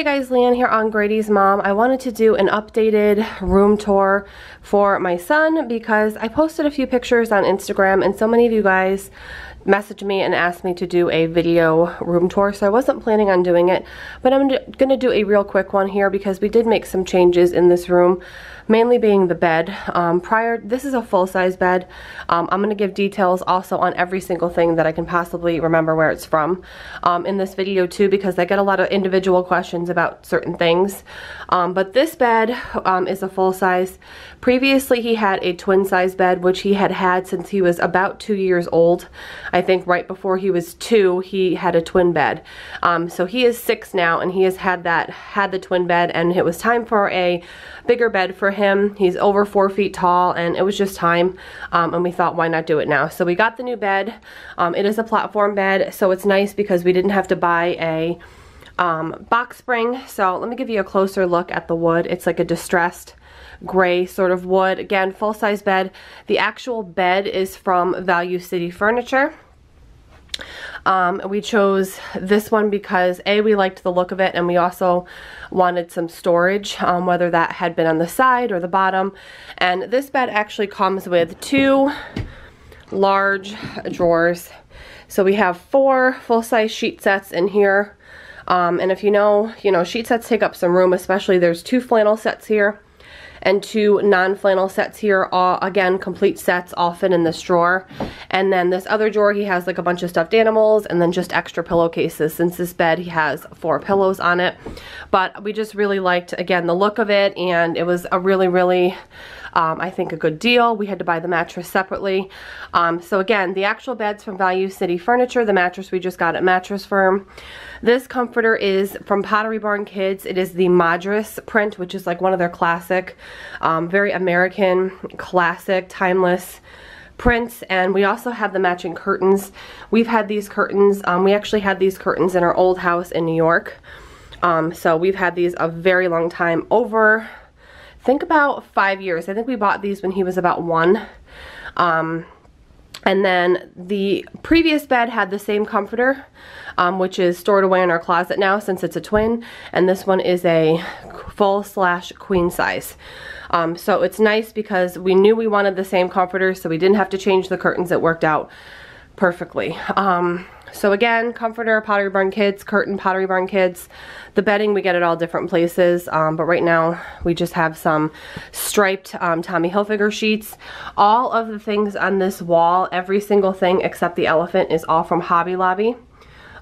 Hey guys, Leanne here on Grady's Mom. I wanted to do an updated room tour for my son because I posted a few pictures on Instagram and so many of you guys messaged me and asked me to do a video room tour, so I wasn't planning on doing it, but I'm gonna do a real quick one here because we did make some changes in this room, mainly being the bed. This is a full-size bed. I'm gonna give details also on every single thing that I can possibly remember where it's from in this video too, because I get a lot of individual questions about certain things. But this bed is a full-size. Previously he had a twin-size bed, which he had since he was about 2 years old. I think right before he was 2, he had a twin bed. So he is 6 now, and he has had the twin bed, and it was time for a bigger bed for him. He's over 4 feet tall, and it was just time, and we thought, why not do it now? So we got the new bed. It is a platform bed, so it's nice because we didn't have to buy a box spring. So let me give you a closer look at the wood. It's like a distressed gray sort of wood. Again, full-size bed. The actual bed is from Value City Furniture. We chose this one because we liked the look of it, and we also wanted some storage, whether that had been on the side or the bottom. And this bed actually comes with 2 large drawers. So we have 4 full-size sheet sets in here. And if you know, sheet sets take up some room, especially there's 2 flannel sets here and 2 non-flannel sets here, all again complete sets, all fit in this drawer. And then this other drawer, he has like a bunch of stuffed animals and then just extra pillowcases. Since this bed, he has 4 pillows on it. But we just really liked, again, the look of it, and it was a really I think a good deal. We had to buy the mattress separately. So again, the actual bed's from Value City Furniture. The mattress we just got at Mattress Firm. This comforter is from Pottery Barn Kids. It is the Madras print, which is like one of their classic, very American, classic, timeless prints. And we also have the matching curtains. We've had these curtains. We actually had these curtains in our old house in New York. So we've had these a very long time, over, I think about 5 years. I think we bought these when he was about 1. And then the previous bed had the same comforter, which is stored away in our closet now since it's a twin. And this one is a full/queen size. So it's nice because we knew we wanted the same comforter, so we didn't have to change the curtains. It worked out perfectly. So again, comforter, Pottery Barn Kids, curtain, Pottery Barn Kids. The bedding we get at all different places, but right now we just have some striped Tommy Hilfiger sheets. All of the things on this wall, every single thing except the elephant, is all from Hobby Lobby.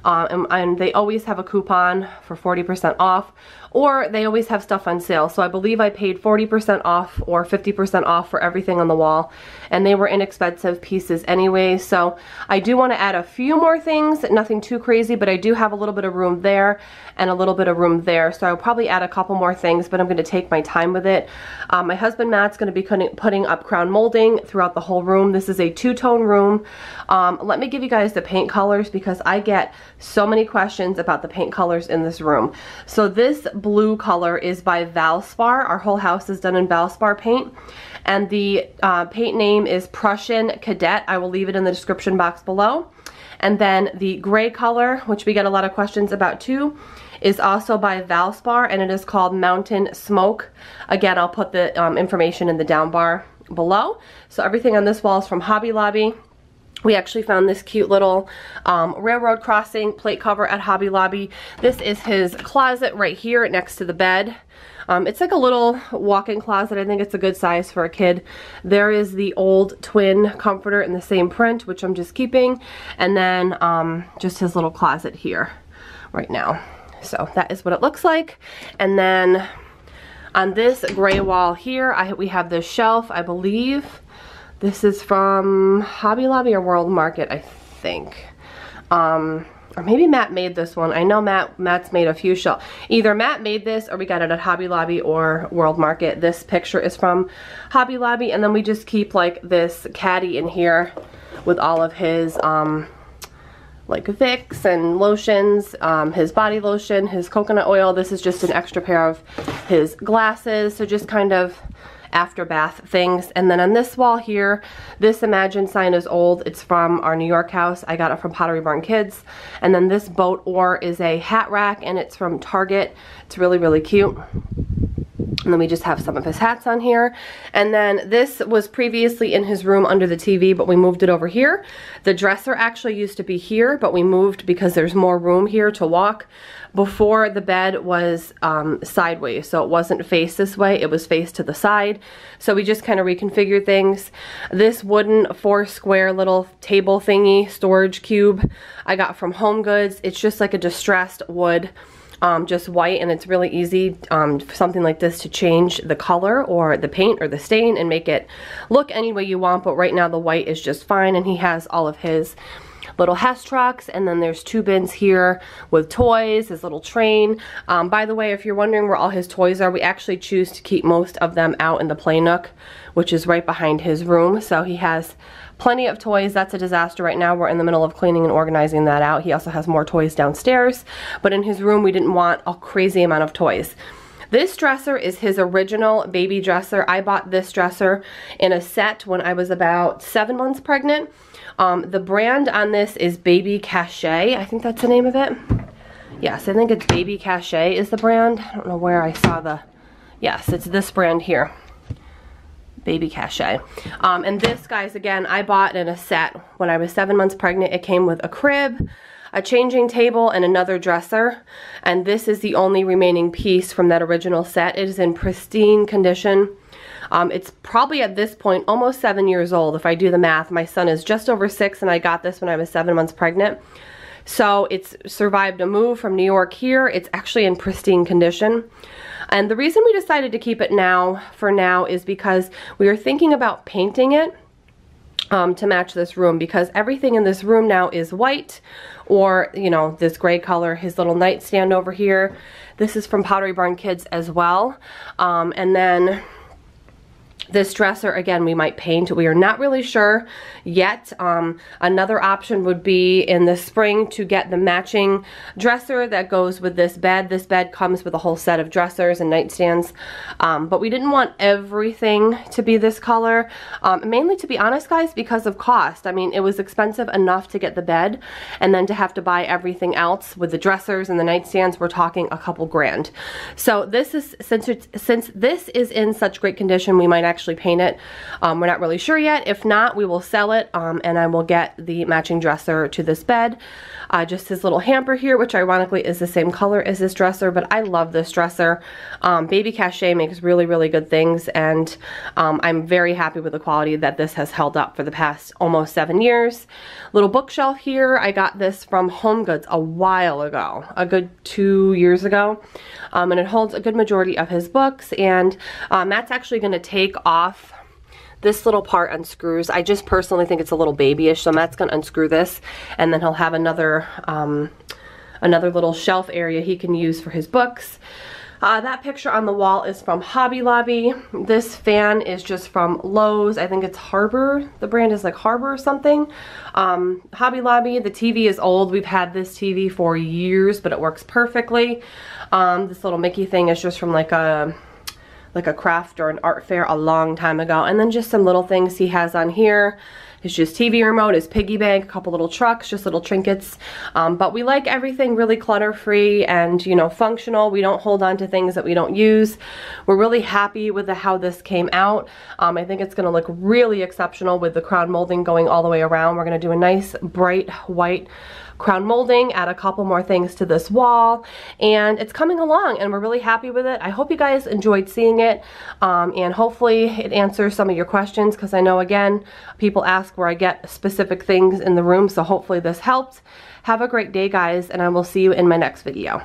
And they always have a coupon for 40% off, or they always have stuff on sale. So I believe I paid 40% off or 50% off for everything on the wall, and they were inexpensive pieces anyway. So I do want to add a few more things, nothing too crazy, but I do have a little bit of room there and a little bit of room there. So I'll probably add a couple more things, but I'm going to take my time with it. My husband Matt's going to be putting up crown molding throughout the whole room. This is a 2-tone room. Let me give you guys the paint colors because I get so many questions about the paint colors in this room. So this blue color is by Valspar. Our whole house is done in Valspar paint. And the paint name is Prussian Cadet. I will leave it in the description box below. And then the gray color, which we get a lot of questions about too, is also by Valspar, and it is called Mountain Smoke. Again, I'll put the information in the down bar below. So everything on this wall is from Hobby Lobby. We actually found this cute little railroad crossing plate cover at Hobby Lobby. This is his closet right here next to the bed. It's like a little walk-in closet. I think it's a good size for a kid. There is the old twin comforter in the same print, which I'm just keeping. And then just his little closet here right now. So that is what it looks like. And then on this gray wall here, we have this shelf, I believe. This is from Hobby Lobby or World Market, I think. Or maybe Matt made this one. I know Matt's made a few shelves. Either Matt made this or we got it at Hobby Lobby or World Market. This picture is from Hobby Lobby, and then we just keep like this caddy in here with all of his like Vicks and lotions, his body lotion, his coconut oil. This is just an extra pair of his glasses. So just kind of after bath things. And then on this wall here, this Imagine sign is old. It's from our New York house. I got it from Pottery Barn Kids. And then this boat oar is a hat rack, and it's from Target. It's really, really cute. And then we just have some of his hats on here. And then this was previously in his room under the TV, but we moved it over here. The dresser actually used to be here, but we moved because there's more room here to walk. Before, the bed was sideways, so it wasn't faced this way, it was faced to the side. So we just kind of reconfigured things. This wooden 4 square little table thingy, storage cube, I got from Home Goods. It's just like a distressed wood. Just white, and it's really easy for something like this to change the color or the paint or the stain and make it look any way you want, but right now the white is just fine. And he has all of his little Hess trucks, and then there's 2 bins here with toys, his little train. By the way, if you're wondering where all his toys are, we actually choose to keep most of them out in the play nook, which is right behind his room. So he has plenty of toys. That's a disaster right now. We're in the middle of cleaning and organizing that out. He also has more toys downstairs, but in his room we didn't want a crazy amount of toys. This dresser is his original baby dresser. I bought this dresser in a set when I was about 7 months pregnant. The brand on this is Baby Cachet. I think that's the name of it. Yes, I think it's Baby Cachet is the brand. I don't know where I saw the... Yes, it's this brand here. Baby Cachet. And this, guys, again, I bought in a set when I was 7 months pregnant. It came with a crib, a changing table, and another dresser. And this is the only remaining piece from that original set. It is in pristine condition. It's probably at this point almost 7 years old if I do the math. My son is just over 6, and I got this when I was 7 months pregnant. So it's survived a move from New York here. It's actually in pristine condition. And the reason we decided to keep it for now is because we were thinking about painting it to match this room, because everything in this room now is white or, you know, this gray color. His little nightstand over here, this is from Pottery Barn Kids as well. And then this dresser, again, we might paint. We are not really sure yet. Another option would be in the spring to get the matching dresser that goes with this bed. This bed comes with a whole set of dressers and nightstands. But we didn't want everything to be this color. Mainly, to be honest, guys, because of cost. I mean, it was expensive enough to get the bed, and then to have to buy everything else with the dressers and the nightstands, we're talking a couple grand. So this is, since this is in such great condition, we might actually paint it. We're not really sure yet. If not, we will sell it, and I will get the matching dresser to this bed. Just his little hamper here, which ironically is the same color as this dresser, but I love this dresser. Baby Cachet makes really, really good things, and I'm very happy with the quality that this has held up for the past almost 7 years. Little bookshelf here. I got this from Home Goods a while ago, a good 2 years ago, and it holds a good majority of his books, and Matt's actually going to take off this little part unscrews. I just personally think it's a little babyish, so Matt's gonna unscrew this, and then he'll have another little shelf area he can use for his books. That picture on the wall is from Hobby Lobby. This fan is just from Lowe's. I think it's Harbor. The brand is like Harbor or something. Hobby Lobby. The TV is old. We've had this TV for years, but it works perfectly. This little Mickey thing is just from like a craft or an art fair a long time ago. And then just some little things he has on here. It's just TV remote, his piggy bank, a couple little trucks, just little trinkets. But we like everything really clutter-free and, you know, functional. We don't hold on to things that we don't use. We're really happy with how this came out. I think it's gonna look really exceptional with the crown molding going all the way around. We're gonna do a nice bright white crown molding, add a couple more things to this wall, and it's coming along and we're really happy with it. I hope you guys enjoyed seeing it, and hopefully it answers some of your questions, because I know, again, people ask where I get specific things in the room, so hopefully this helped. Have a great day, guys, and I will see you in my next video.